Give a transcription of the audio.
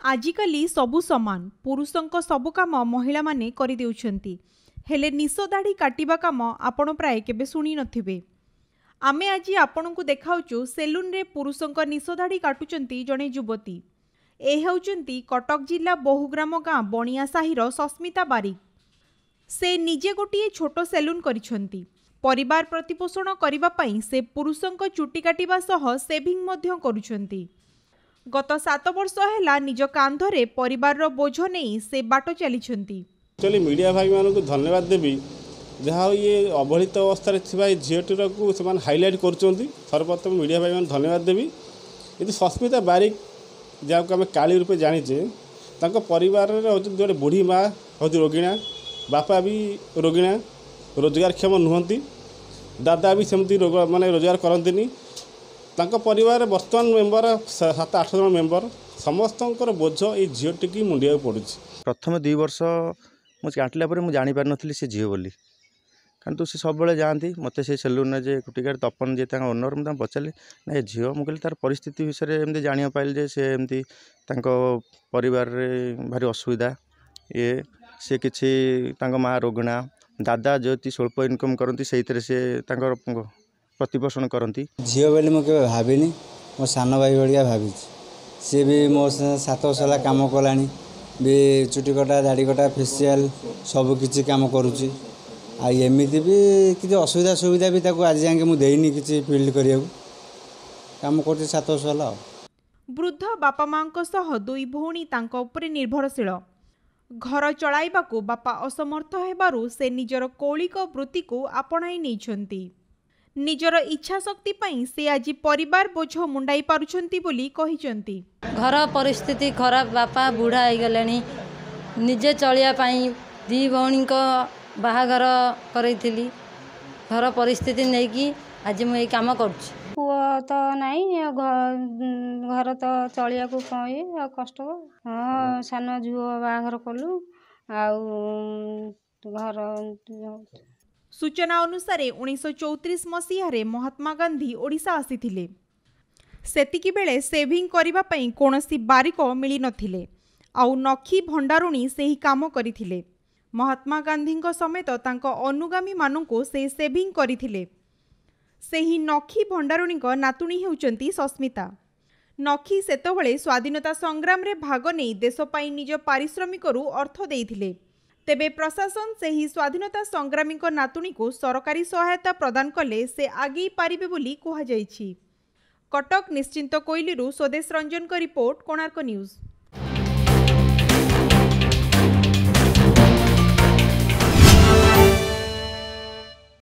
आजिकाली सबु समान पुरुषंक सबु काम महिला माने करि देउछंती हेले निश दाढ़ी काटिबा काम आपण प्राय केबे सुनी नथिबे। आमे आज आपणको देखाउचु सेलून रे पुरुषंक निश दाढ़ी काटुचंती जणे युवती। ए हेउचंती कटक जिला बहुग्राम गाँ बणिया साहिर सस्मिता बारिक। से निजे गोटिए छोट सेलून करिछंती। परिवार प्रतिपोषण करिबा पई से पुरुषंक चुटी काटिबा सह सेभिंग मध्य करुछंती। गत 7 वर्ष है निज कांधरे परिवार बोझ नहीं से बाट चली। एक्चुअली मीडिया भाई मान को धन्यवाद देवी जहाँ ये अवहेलित अवस्था झीटर को से हाइलाइट करप्रथम मीडिया भाई मान धन्यवाद देवी। ये सस्मिता बारिक जहाँ को आम काली रूपे जानीचे परिवार गोटे बुढ़ी माँ हूँ रोगिणा, बापा भी रोगिणा, रोजगारक्षम नुहति, दादा भी सेमती रोग माने रोजगार करती। परिवार बर्तमान मेम्बर 7-8 जन मेम्बर समस्त बोझ ये झीटी की मुंडिया पड़ू। प्रथम 2 वर्ष मुझे काटिला मुझे जापर नी से झील बोली कारण तू सब जाती मत से सेलून जे कुटिकार तपन जे ओनर मुझे पचारे ना ये झील मुझे तार परिस्थिति विषय में जाना पाइल जे से एमती परिवार भारी असुविधा ये सी कि माँ रोगिणा, दादा जो स्वल्प इनकम करती से प्रतिपोषण करती। झील बोली मुझे भाविनी मो सान भाई भाया भावी सी भी मो 7 वर्ष है कम कला भी चुटी कटा, दाढ़ी कटा, फेसियाल सबकि कम करुच्ची। आमती भी किसी असुविधा सुविधा भी आज जाए मुझे किसी फिल्ड करने कम कर 7 वर्ष है। वृद्ध बापा माँ दुई भौणी तांको उपरे निर्भरशील। घर चलाइबाकू बापा असमर्थ हेबारु से निजर कौलिक वृत्ति को आपणाई नेइछंती। निजर इच्छा शक्ति पई से आज परिवार बोझ मुंडाई पारुछंती बोली कहिचंती। घर परिस्थिति खराब, बापा बुढ़ा हो गले, निजे चलिया पाई 2 भौणी को बाहागर करैथिली। घर परिस्थिति नहीं कि आज मुझे काम करुच्ची। पुआ तो नहीं घर तो चलिया को कष्ट। हाँ सान झुओ बाहागर कलु घर। सूचना अनुसार 1934 मसीह महात्मा गांधी ओडिशा आसीथिले। सेतिकी बेले सेभिंग करिबा पई कोनोसी बारिक मिली नथिले आउ नखी भंडारुणी सेही काम करिथिले। महात्मा गांधी समेत तांको अनुगामी मानंको से सेभिंग करिथिले। सेही नखी भंडारुणी नातुणी हेउचंती सस्मिता। नखी सेतबेले स्वाधीनता संग्राम रे भाग नै देश पई निज पारिश्रमिकरू अर्थ देइथिले। तेबे प्रशासन सेही स्वाधीनता संग्रामी नातुणी को सरकारी सहायता प्रदान कले से आगे पारिबे बोली कहा जायछि। कटक निश्चिंत कोइलीरू स्वदेश रंजन को रिपोर्ट, कोणार्क न्यूज।